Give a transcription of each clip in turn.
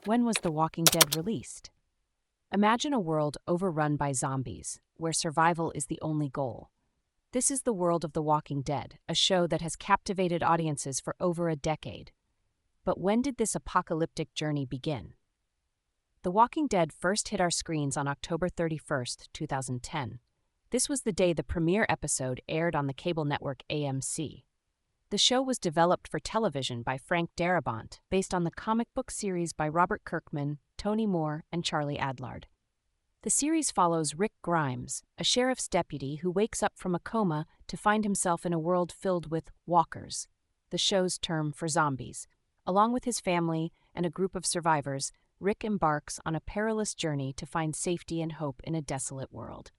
When was The Walking Dead released? Imagine a world overrun by zombies, where survival is the only goal. This is the world of The Walking Dead, a show that has captivated audiences for over a decade. But when did this apocalyptic journey begin? The Walking Dead first hit our screens on October 31st, 2010. This was the day the premiere episode aired on the cable network AMC. The show was developed for television by Frank Darabont, based on the comic book series by Robert Kirkman, Tony Moore, and Charlie Adlard. The series follows Rick Grimes, a sheriff's deputy who wakes up from a coma to find himself in a world filled with walkers, the show's term for zombies. Along with his family and a group of survivors, Rick embarks on a perilous journey to find safety and hope in a desolate world.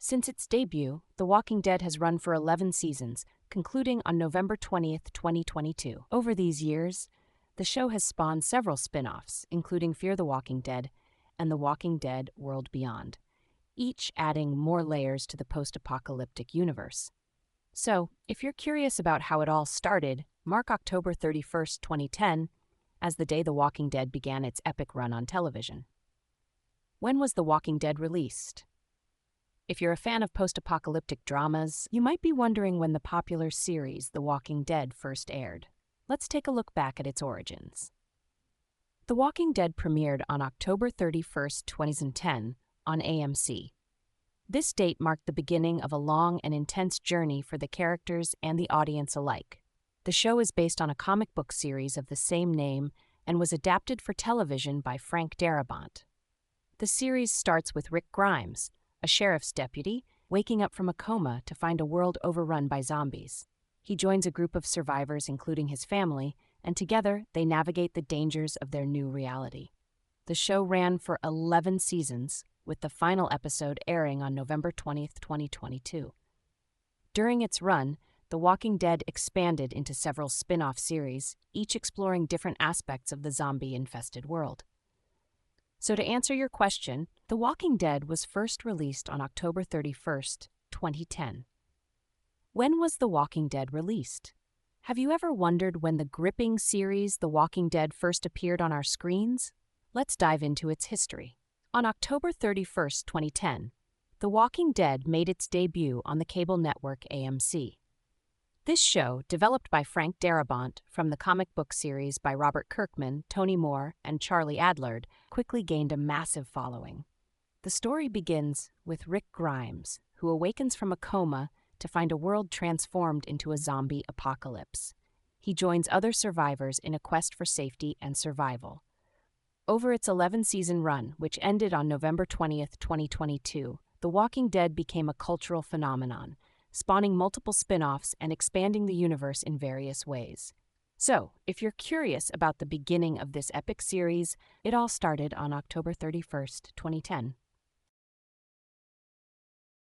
Since its debut, The Walking Dead has run for 11 seasons, concluding on November 20th, 2022. Over these years, the show has spawned several spin-offs, including Fear the Walking Dead and The Walking Dead World Beyond, each adding more layers to the post-apocalyptic universe. So, if you're curious about how it all started, mark October 31st, 2010, as the day The Walking Dead began its epic run on television. When was The Walking Dead released? If you're a fan of post-apocalyptic dramas, you might be wondering when the popular series The Walking Dead first aired. Let's take a look back at its origins. The Walking Dead premiered on October 31st, 2010, on AMC. This date marked the beginning of a long and intense journey for the characters and the audience alike. The show is based on a comic book series of the same name and was adapted for television by Frank Darabont. The series starts with Rick Grimes, a sheriff's deputy, waking up from a coma to find a world overrun by zombies. He joins a group of survivors, including his family, and together they navigate the dangers of their new reality. The show ran for 11 seasons, with the final episode airing on November 20th, 2022. During its run, The Walking Dead expanded into several spin-off series, each exploring different aspects of the zombie-infested world. So to answer your question, The Walking Dead was first released on October 31st, 2010. When was The Walking Dead released? Have you ever wondered when the gripping series The Walking Dead first appeared on our screens? Let's dive into its history. On October 31st, 2010, The Walking Dead made its debut on the cable network AMC. This show, developed by Frank Darabont from the comic book series by Robert Kirkman, Tony Moore, and Charlie Adlard, quickly gained a massive following. The story begins with Rick Grimes, who awakens from a coma to find a world transformed into a zombie apocalypse. He joins other survivors in a quest for safety and survival. Over its 11-season run, which ended on November 20th, 2022, The Walking Dead became a cultural phenomenon, spawning multiple spin-offs and expanding the universe in various ways. So, if you're curious about the beginning of this epic series, it all started on October 31st, 2010.